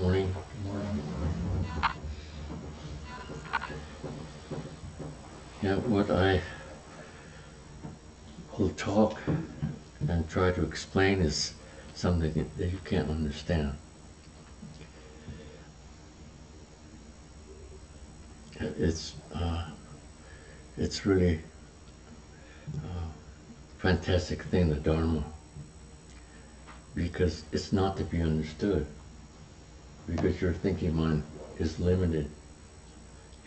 morning. Yeah, what I will talk and try to explain is something that you can't understand. It's really a fantastic thing, the Dharma, because it's not to be understood, because your thinking mind is limited.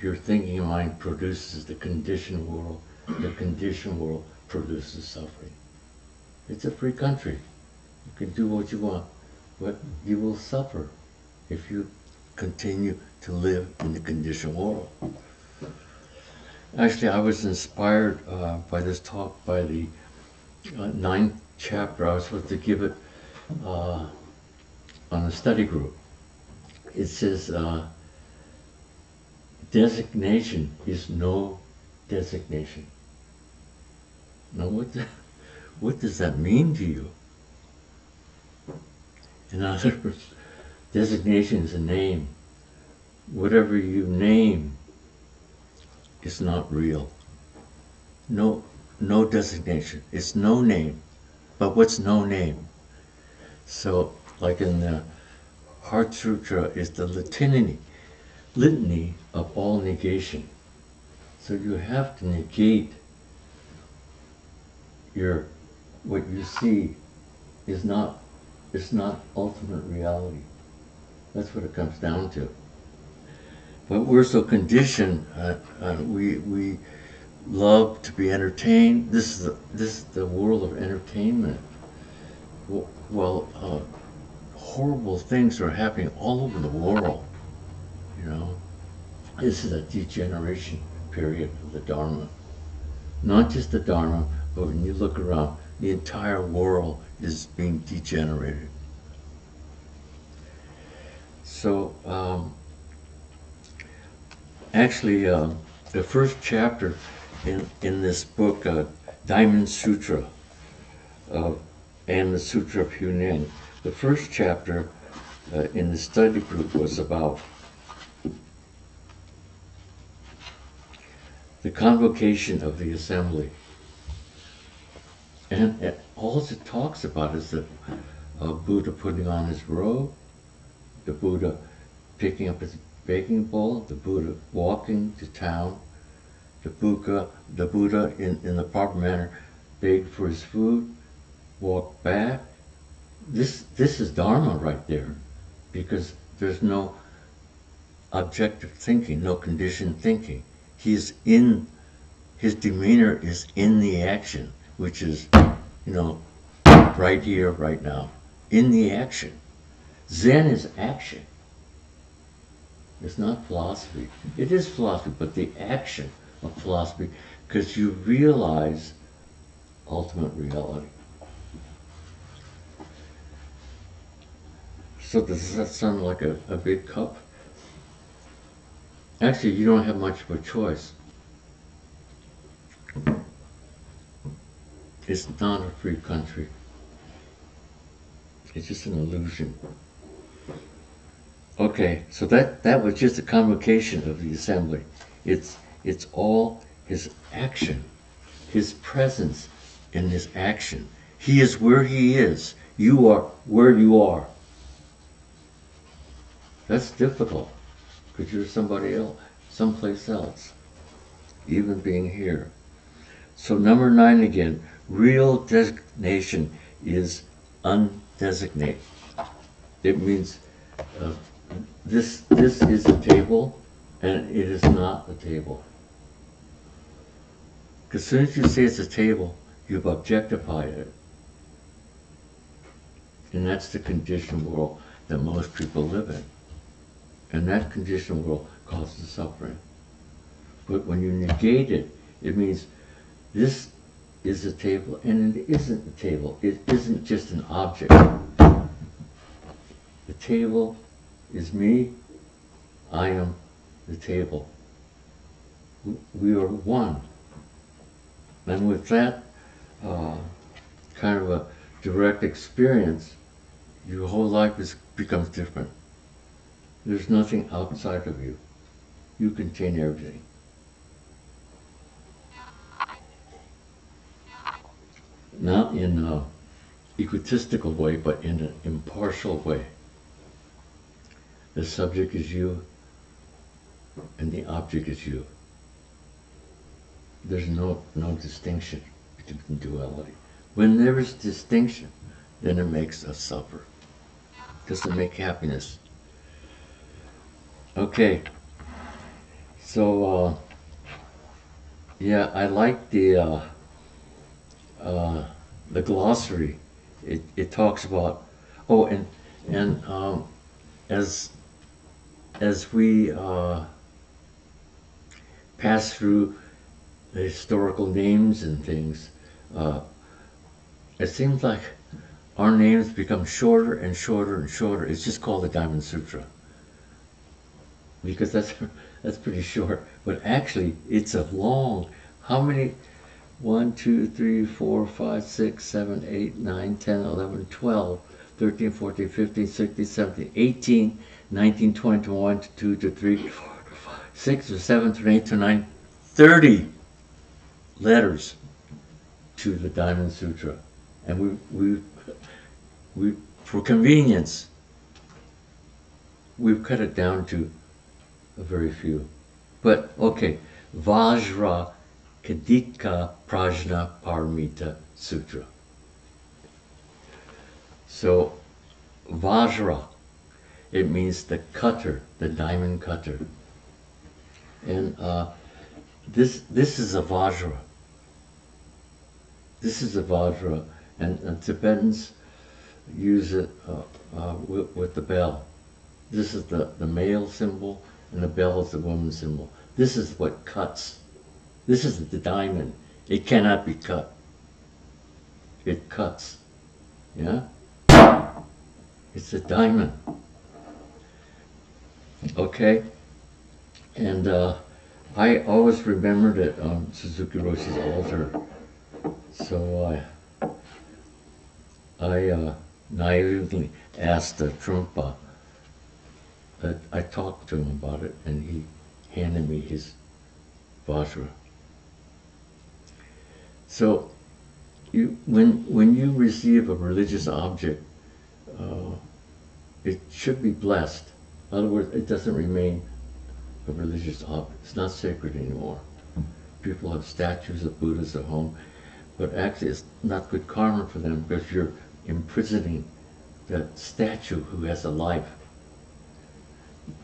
Your thinking mind produces the conditioned world. The conditioned world produces suffering. It's a free country. You can do what you want, but you will suffer if you continue to live in the conditioned world. Actually, I was inspired by this talk by the ninth chapter. I was supposed to give it on a study group. It says, designation is no designation. Now, what does that mean to you? In other words, designation is a name. Whatever you name is not real. No designation. It's no name. But what's no name? So, like in the Heart Sutra, is the litany of all negation. So you have to negate what you see is not ultimate reality. That's what it comes down to. But we're so conditioned. We love to be entertained. This is the world of entertainment. Well, horrible things are happening all over the world. You know, this is a degeneration period of the Dharma. Not just the Dharma, but when you look around, the entire world is being degenerated. So, actually, the first chapter in this book, Diamond Sutra, and the Sutra of Hunin, the first chapter in the study group was about the convocation of the assembly. And all it talks about is the Buddha putting on his robe, the Buddha picking up his baking bowl, the Buddha walking to town, the Buddha in the proper manner begged for his food, walked back. This is Dharma right there, because there's no objective thinking, no conditioned thinking. His demeanor is in the action, which is, right here, right now, in the action. Zen is action. It's not philosophy. It is philosophy, but the action of philosophy, because you realize ultimate reality. So does that sound like a big cup? Actually, you don't have much of a choice. It's not a free country. It's just an illusion. Okay, so that was just a convocation of the assembly. It's all his action, his presence in his action. He is where he is. You are where you are. That's difficult, because you're somebody else, someplace else, even being here. So number 9 again, real designation is undesignated. It means this is a table, and it is not a table. Because as soon as you say it's a table, you've objectified it. And that's the conditioned world that most people live in. And that conditioned world causes suffering. But when you negate it, it means this is a table, and it isn't a table. It isn't just an object. The table is me. I am the table. We are one. And with that kind of a direct experience, your whole life becomes different. There's nothing outside of you. You contain everything. Not in an egotistical way, but in an impartial way. The subject is you, and the object is you. There's no distinction between duality. When there is distinction, then it makes us suffer. Doesn't make happiness. Okay. So, yeah, I like the glossary. It talks about, as we pass through the historical names and things, it seems like our names become shorter and shorter and shorter. It's just called the Diamond Sutra, because that's pretty short. But actually, it's a long. How many? 1, 2, 3, 4, 5, 6, 7, 8, 9, 10, 11, 12, 13, 14, 15, 16, 17, 18, 19, 20, 21, 22, 23, 24, 25, 6, or 7, 8, 9, 30 letters to the Diamond Sutra. And we for convenience, we've cut it down to a very few. But okay, Vajra Kadika Prajna Paramita Sutra. So Vajra, it means the cutter, the diamond cutter. And this is a Vajra. This is a Vajra, and Tibetans use it with the bell. This is the male symbol, and the bell is the woman's symbol. This is what cuts. This is the diamond. It cannot be cut. It cuts. Yeah? It's a diamond. Okay? And I always remembered it on Suzuki Roshi's altar. So I naively asked Trungpa. I talked to him about it, and he handed me his Vajra. So, when you receive a religious object, it should be blessed. In other words, it doesn't remain a religious object. It's not sacred anymore. People have statues of Buddhas at home, but actually it's not good karma for them, because you're imprisoning that statue who has a life.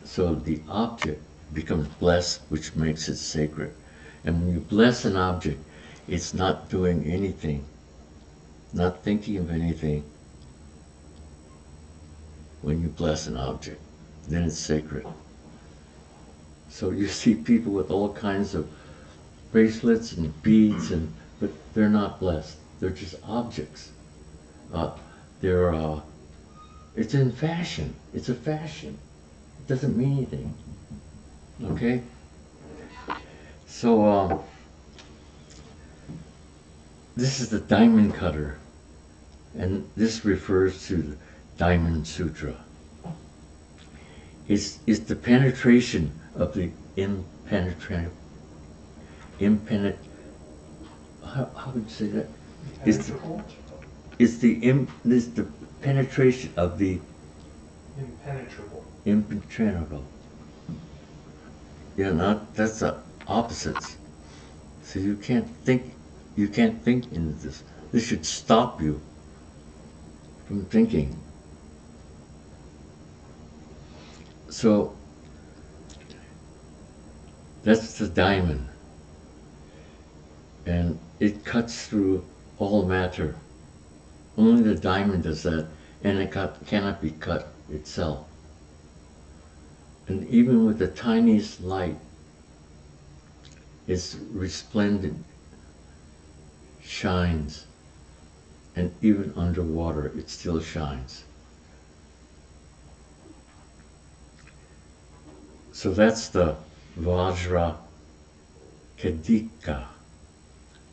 So the object becomes blessed, which makes it sacred. And when you bless an object, it's not doing anything, not thinking of anything. When you bless an object, then it's sacred. So you see people with all kinds of bracelets and beads, but they're not blessed. They're just objects. It's in fashion. It's a fashion. It doesn't mean anything. Okay? So, this is the diamond cutter, and this refers to the Diamond Sutra. It's the penetration of the impenetrable. How would you say that? It's the penetration of the impenetrable. Yeah, that's the opposites. So you can't think in this. This should stop you from thinking. So that's the diamond. And it cuts through all matter. Only the diamond does that, and it cannot be cut itself. And even with the tiniest light, it's resplendent, shines, and even underwater it still shines. So that's the Vajra Kadika.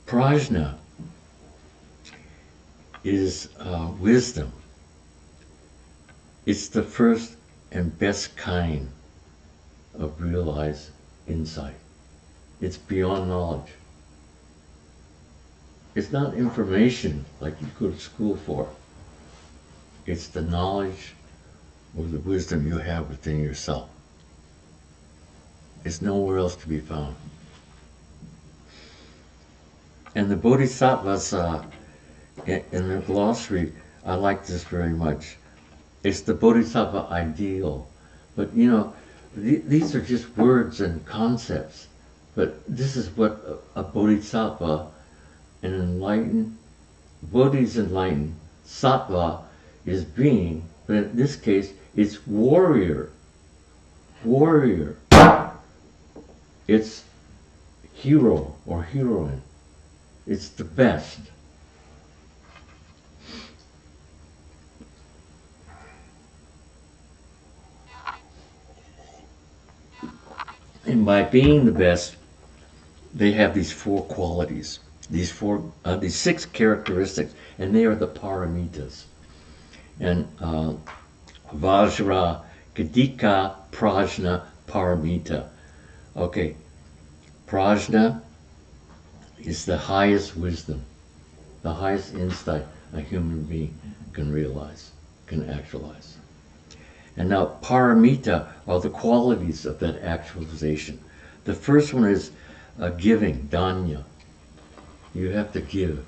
Prajna is wisdom. It's the first and best kind of realized insight. It's beyond knowledge. It's not information like you go to school for. It's the knowledge or the wisdom you have within yourself. It's nowhere else to be found. And the Bodhisattvas, in the glossary, I like this very much. It's the Bodhisattva ideal. But you know, these are just words and concepts. But this is what a Bodhisattva, an enlightened, Bodhi is enlightened, Sattva is being, but in this case, it's warrior. Warrior. It's hero or heroine. It's the best. And by being the best, they have these four qualities, these six characteristics, and they are the paramitas. And Vajra, Gadika, Prajna, Paramita. Okay, Prajna is the highest wisdom, the highest insight a human being can realize, can actualize. And now Paramita are the qualities of that actualization. The first one is giving, danya. You have to give.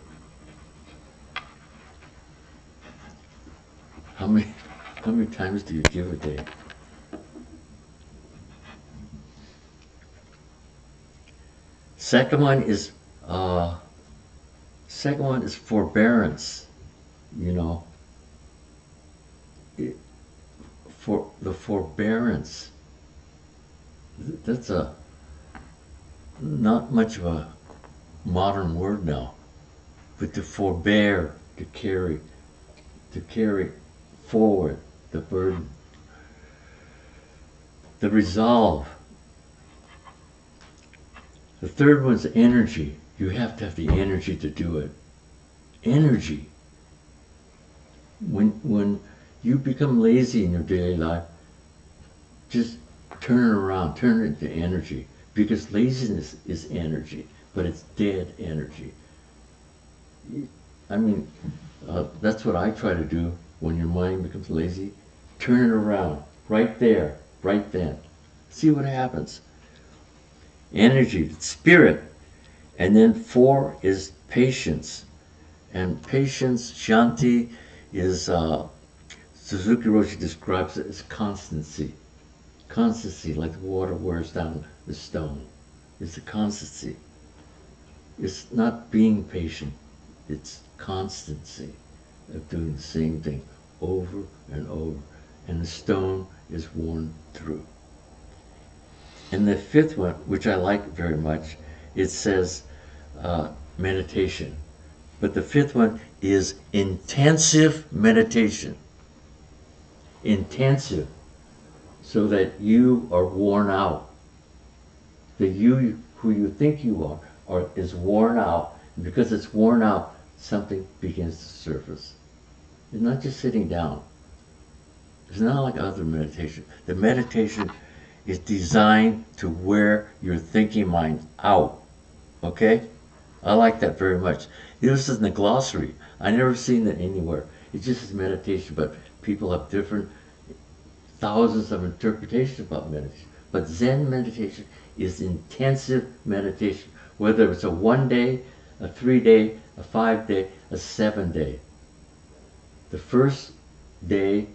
How many times do you give a day? Second one is forbearance. You know, for the forbearance. That's not much of a modern word now, but to forbear, to carry forward the burden, the resolve. The third one's energy. You have to have the energy to do it. Energy. When you become lazy in your daily life, just turn it around, turn it into energy, because laziness is energy, but it's dead energy. I mean, that's what I try to do when your mind becomes lazy. Turn it around, right there, right then. See what happens. Energy, spirit. And then 4 is patience. And patience, shanti, is, Suzuki Roshi describes it as constancy. Constancy, like the water wears down the stone. It's a constancy. It's not being patient. It's constancy of doing the same thing over and over. And the stone is worn through. And the 5th one, which I like very much, it says meditation. But the 5th one is intensive meditation. Intensive. So that you are worn out. The you who you think you are is worn out. And because it's worn out, something begins to surface. It's not just sitting down. It's not like other meditation. The meditation is designed to wear your thinking mind out. Okay? I like that very much. This is in the glossary. I never seen that anywhere. It just is meditation, but people have different thousands of interpretations about meditation. But Zen meditation is intensive meditation, whether it's a 1-day, a 3-day, a 5-day, a 7-day. The first day,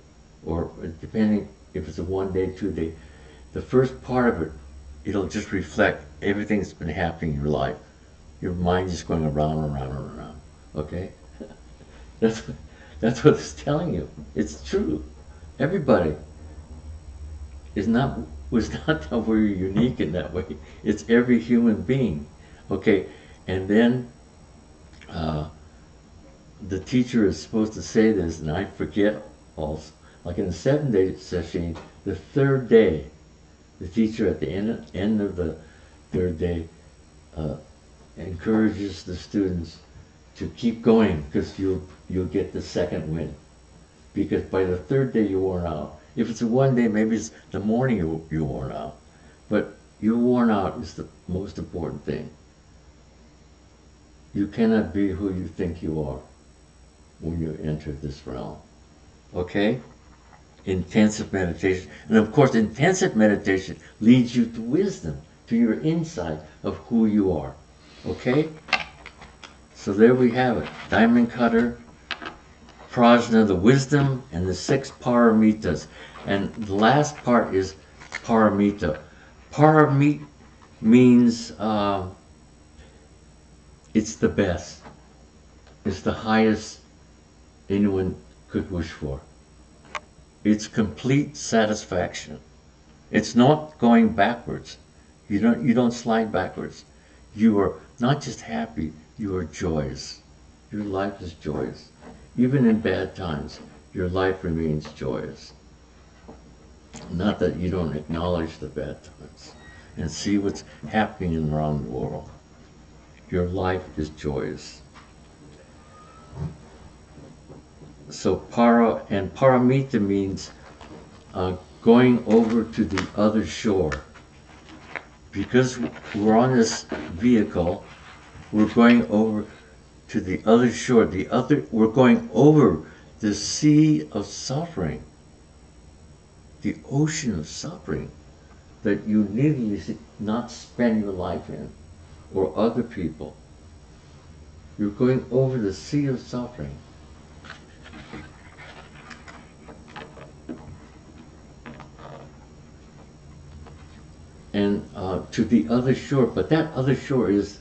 or depending if it's a 1-day, 2-day, the first part of it, it'll just reflect everything that's been happening in your life. Your mind is going around and around and around. Okay? That's what it's telling you. It's true. Everybody was not that we're unique in that way. It's every human being. Okay? And then the teacher is supposed to say this, and I forget also. Like in the 7-day Sesshin, the 3rd day, the teacher at the end of the 3rd day encourages the students to keep going, because you'll get the second win. Because by the 3rd day you're worn out, If it's a one day, maybe it's the morning you're worn out. But you're worn out is the most important thing. You cannot be who you think you are when you enter this realm. Okay? Intensive meditation. And of course, intensive meditation leads you to wisdom, to your insight of who you are. Okay? So there we have it. Diamond cutter, prajna, the wisdom, and the 6 paramitas. And the last part is paramita. Paramita means it's the best. It's the highest anyone could wish for. It's complete satisfaction. It's not going backwards. You don't slide backwards. You are not just happy, you are joyous. Your life is joyous. Even in bad times, your life remains joyous. Not that you don't acknowledge the bad times and see what's happening around the world. Your life is joyous. So paramita means going over to the other shore. Because we're on this vehicle, we're going over to the other shore. We're going over the sea of suffering, the ocean of suffering that you need not spend your life in, or other people. You're going over the sea of suffering. And to the other shore, but that other shore is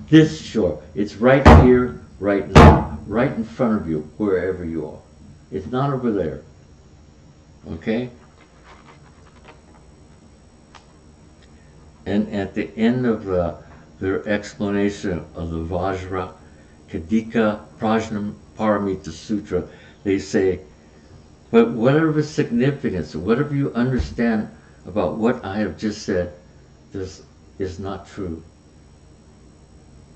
this shore. It's right here, right now, right in front of you, wherever you are. It's not over there. Okay? And at the end of their explanation of the Vajra Kadika Prajna Paramita Sutra, they say, but whatever significance, whatever you understand about what I have just said, this is not true.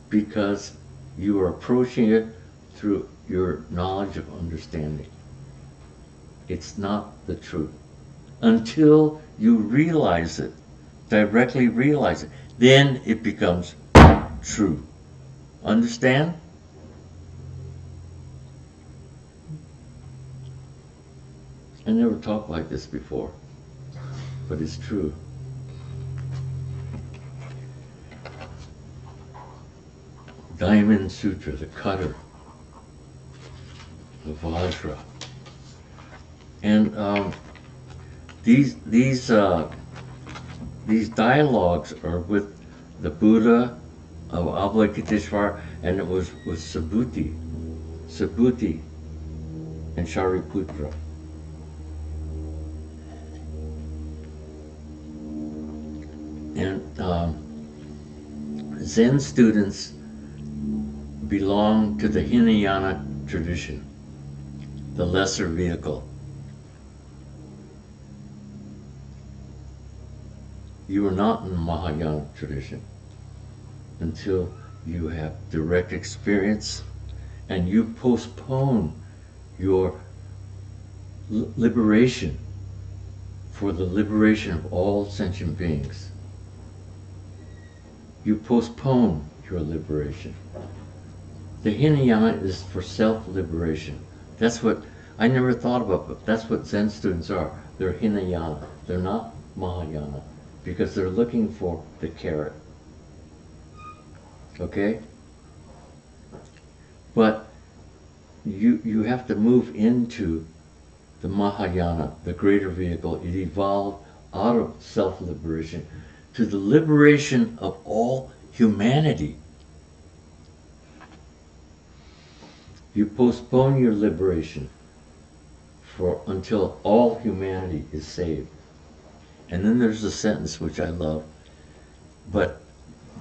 Because you are approaching it through your knowledge of understanding. It's not the truth. Until you realize it, directly realize it, then it becomes true. Understand? I never talked like this before, but it's true. Diamond Sutra, the cutter, the Vajra. And these dialogues are with the Buddha of Avalokiteshvara, and it was with Subhuti and Shariputra. And Zen students belong to the Hinayana tradition, the lesser vehicle. You are not in the Mahayana tradition until you have direct experience and you postpone your liberation for the liberation of all sentient beings. You postpone your liberation. The Hinayana is for self-liberation. That's what I never thought about, but that's what Zen students are. They're Hinayana. They're not Mahayana, because they're looking for the carrot. Okay? But you have to move into the Mahayana, the greater vehicle. It evolved out of self-liberation to the liberation of all humanity. You postpone your liberation until all humanity is saved. And then there's a sentence which I love. But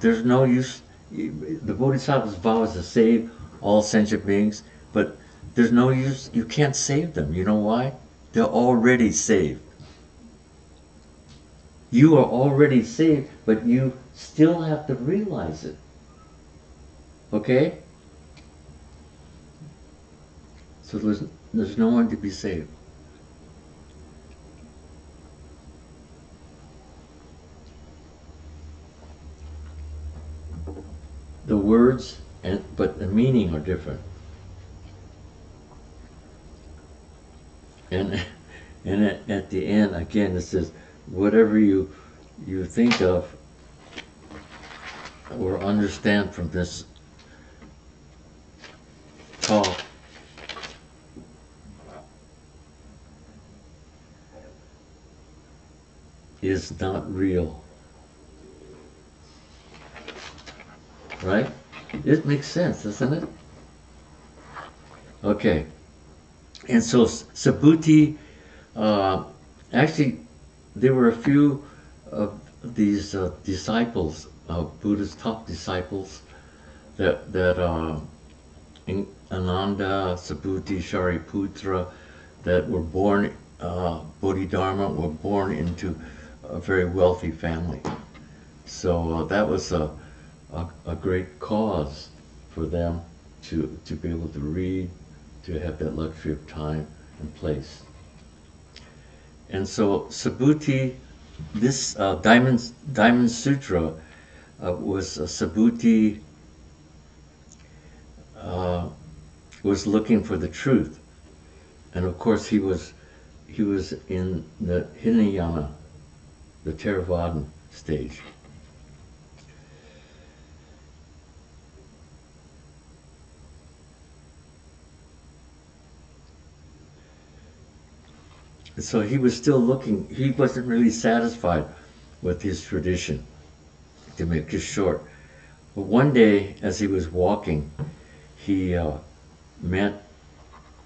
there's no use. The Bodhisattva's vow is to save all sentient beings, but there's no use. You can't save them. You know why? They're already saved. You are already saved, but you still have to realize it. Okay? So there's no one to be saved. words but the meaning are different. And at the end, again, it says, whatever you think of or understand from this talk is not real. Right? It makes sense, doesn't it? Okay. And so Subhuti, actually, there were a few of these disciples, Buddha's top disciples, that Ananda, Subhuti, Shariputra, that were born, Bodhidharma, were born into a very wealthy family. So that was a great cause for them to be able to read, to have that luxury of time and place. And so Subhuti, this Diamond Sutra was Subhuti was looking for the truth, and of course he was in the Hinayana, the Theravadin stage. So he was still looking, he wasn't really satisfied with his tradition, to make it short. But one day, as he was walking, he met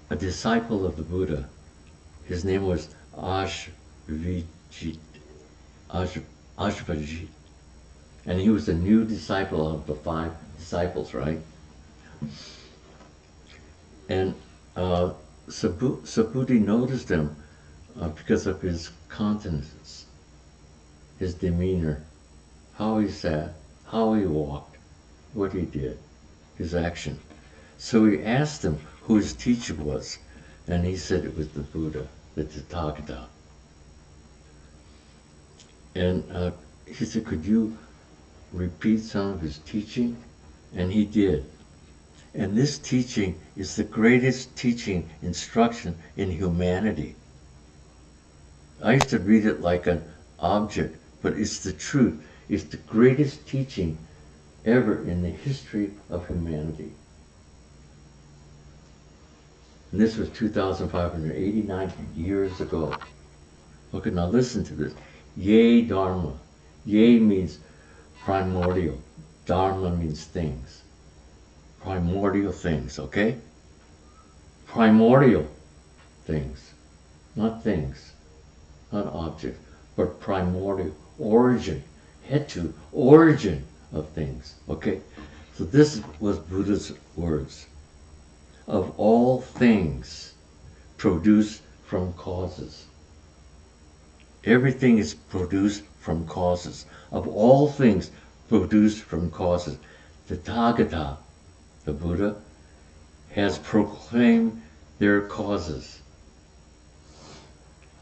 a disciple of the Buddha. His name was Ashvajit. And he was a new disciple of the 5 disciples, right? And Subhuti noticed him because of his countenance, his demeanor, how he sat, how he walked, what he did, his action. So he asked him who his teacher was, and he said it was the Buddha, the Tathagata. And he said, could you repeat some of his teaching? And he did. And this teaching is the greatest teaching instruction in humanity. I used to read it like an object, but it's the truth. It's the greatest teaching ever in the history of humanity. And this was 2,589 years ago. Okay, now listen to this. Ye Dharma. Ye means primordial. Dharma means things. Primordial things, okay? Primordial things, not things. Not object, but primordial, origin, hetu, origin of things, okay? So this was Buddha's words. Of all things produced from causes. Everything is produced from causes. Of all things produced from causes. The Tathagata, the Buddha, has proclaimed their causes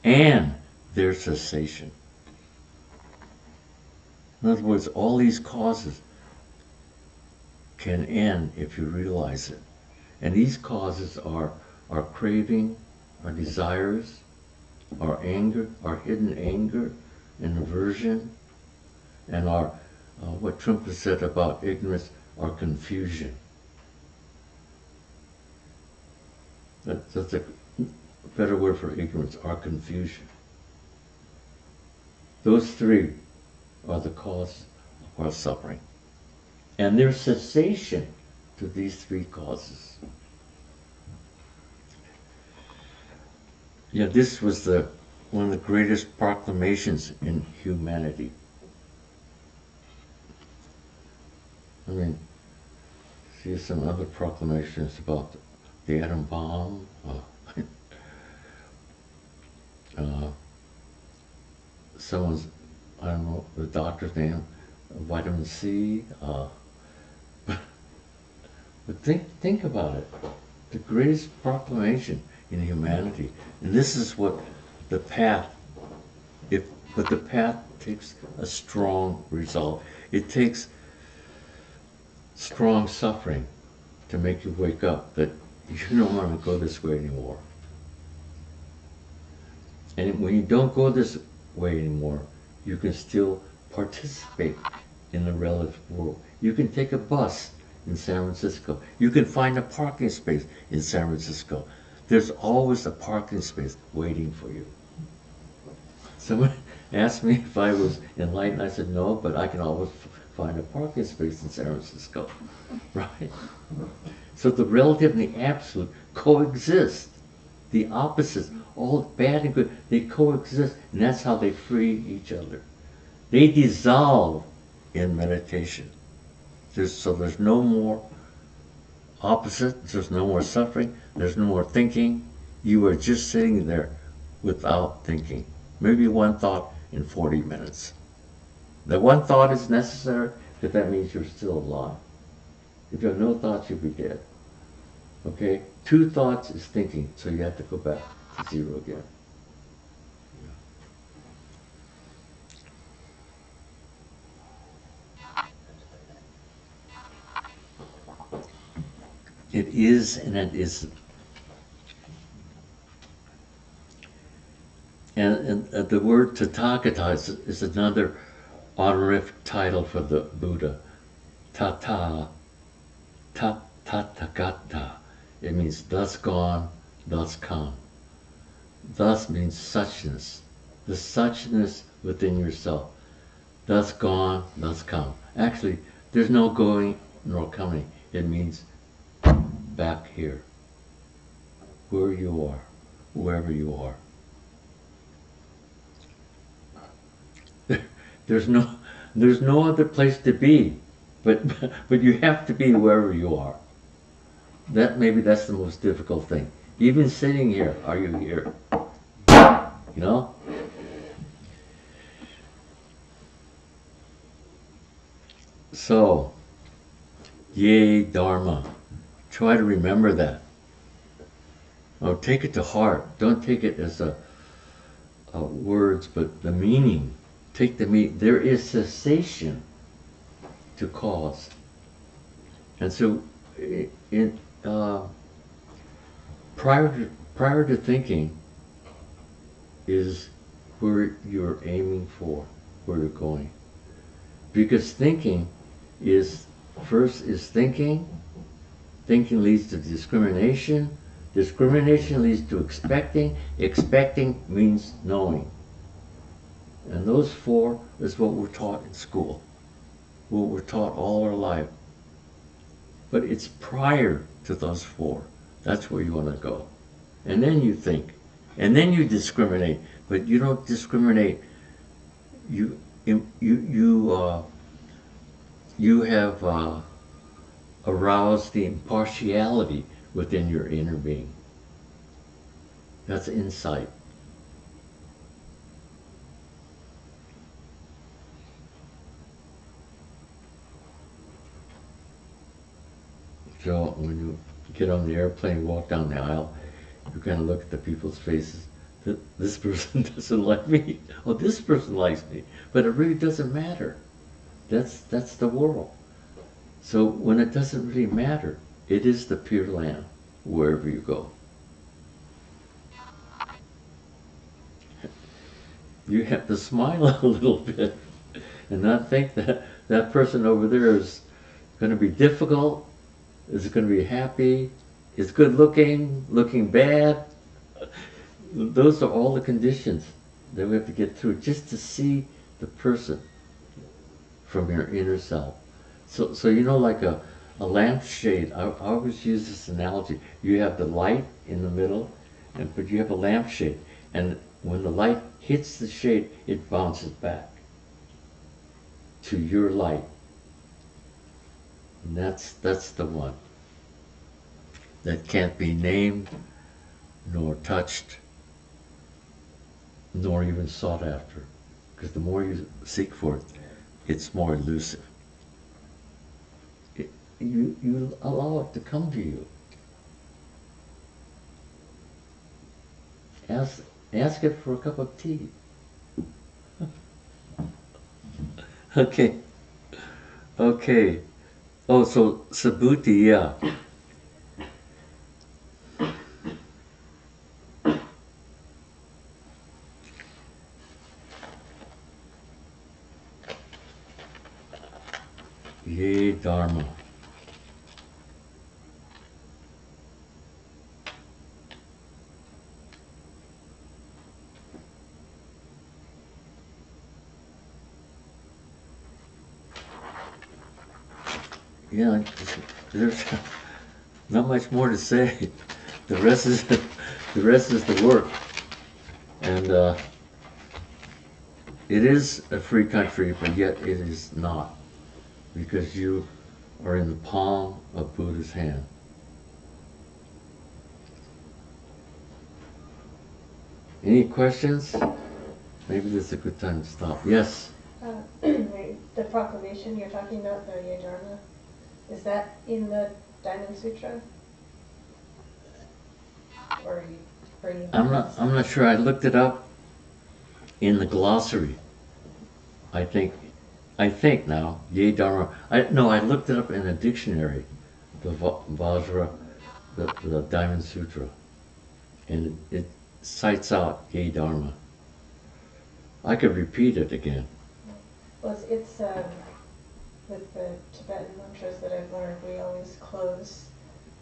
and their cessation. In other words, all these causes can end if you realize it. And these causes are our craving, our desires, our anger, our hidden anger and aversion, and our, what Trungpa said about ignorance, our confusion. That's a better word for ignorance, our confusion. Those 3 are the cause of our suffering. And there's cessation to these 3 causes. Yeah, this was one of the greatest proclamations in humanity. I mean, see some other proclamations about the atom bomb, someone's, I don't know the doctor's name, vitamin C. But think about it. The greatest proclamation in humanity. And this is what the path, but the path takes a strong resolve. It takes strong suffering to make you wake up that you don't want to go this way anymore. And when you don't go this way anymore, you can still participate in the relative world. You can take a bus in San Francisco. You can find a parking space in San Francisco. There's always a parking space waiting for you. Someone asked me if I was enlightened. I said, no, but I can always find a parking space in San Francisco, right? So the relative and the absolute coexist. The opposites, all bad and good, they coexist, and that's how they free each other. They dissolve in meditation. So there's no more opposites, there's no more suffering, there's no more thinking. You are just sitting there without thinking. Maybe one thought in 40 minutes. The one thought is necessary, but that means you're still alive. If you have no thoughts, you'll be dead. Okay? 2 thoughts is thinking, so you have to go back to 0 again. It is and it isn't. And the word Tathagata is another honorific title for the Buddha. Tathagata. It means thus gone, thus come. Thus means suchness. The suchness within yourself. Thus gone, thus come. Actually, there's no going nor coming. It means back here. Where you are. Wherever you are. There's no other place to be, but you have to be wherever you are. Maybe that's the most difficult thing. Even sitting here, are you here? You know? So, yay Dharma. Try to remember that. Oh, take it to heart. Don't take it as a words, but the meaning. Take the meaning. There is cessation to cause. And so, prior to thinking is where you're aiming for, where you're going. Because thinking is thinking. Thinking leads to discrimination. Discrimination leads to expecting. Expecting means knowing. And those 4 is what we're taught in school. What we're taught all our life. But it's prior to those 4. That's where you want to go. And then you think. And then you discriminate. But you don't discriminate. You have aroused the impartiality within your inner being. That's insight. So when you get on the airplane, walk down the aisle, you kind of look at the people's faces. This person doesn't like me. Oh, this person likes me. But it really doesn't matter. That's the world. So when it doesn't really matter, it is the Pure Land, wherever you go. You have to smile a little bit and not think that that person over there is going to be difficult, is going to be happy, is good looking, looking bad. Those are all the conditions that we have to get through just to see the person from your inner self. So you know, like a lampshade, I always use this analogy. You have the light in the middle, but you have a lampshade. And when the light hits the shade, it bounces back to your light. And that's the one that can't be named, nor touched, nor even sought after. Because the more you seek for it, it's more elusive. You allow it to come to you. Ask it for a cup of tea. Okay. Oh, so Subhuti, yeah. Ye Dharma. Yeah, there's not much more to say. The rest is the work, and it is a free country, but yet it is not, because you are in the palm of Buddha's hand. Any questions? Maybe this is a good time to stop. Yes. The proclamation you're talking about, the Ye Dharma, is that in the Diamond Sutra? Or you I'm not sure. I looked it up in the glossary. I think now, Ye Dharma. I looked it up in a dictionary, the Vajra, the Diamond Sutra, and it cites out Ye Dharma. I could repeat it again. Well, it's with the Tibetan mantras that I've learned, we always close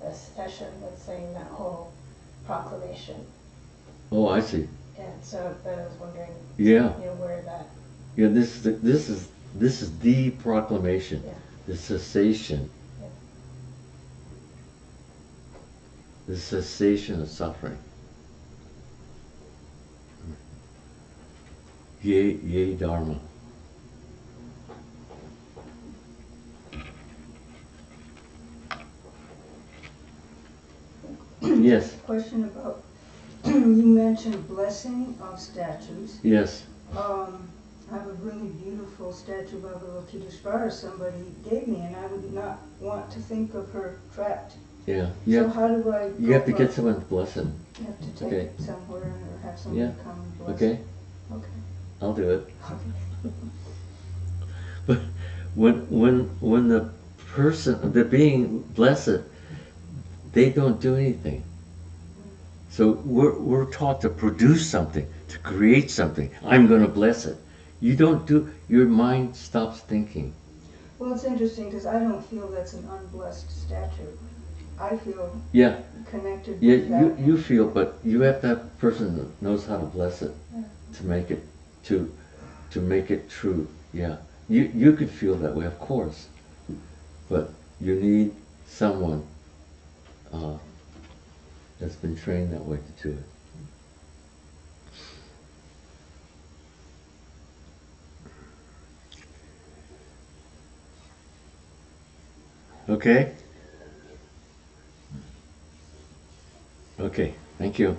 a session with saying that whole proclamation. Oh, I see. And so I was wondering, Yeah. Where that. Yeah, this is the proclamation, Yeah. the cessation, Yeah. the cessation of suffering. Ye Dharma. Yes. Question about, you mentioned blessing of statues. Yes. I have a really beautiful statue of Avalokiteshvara somebody gave me, and I would not want to think of her trapped. Yeah. So how do I? You have to get someone's blessing. You have to take it somewhere or have somebody come and bless. Okay. Okay. I'll do it. Okay. But when the person, the being blessed, they don't do anything. So we're taught to produce something, to create something. I'm going to bless it. You don't do. Your mind stops thinking. Well, it's interesting because I don't feel that's an unblessed statue. I feel connected Yeah, with that. you feel, but you have to have a person that knows how to bless it, to make it to make it true. Yeah, you could feel that way, of course, but you need someone that's been trained that way to do it. Okay? Okay, thank you.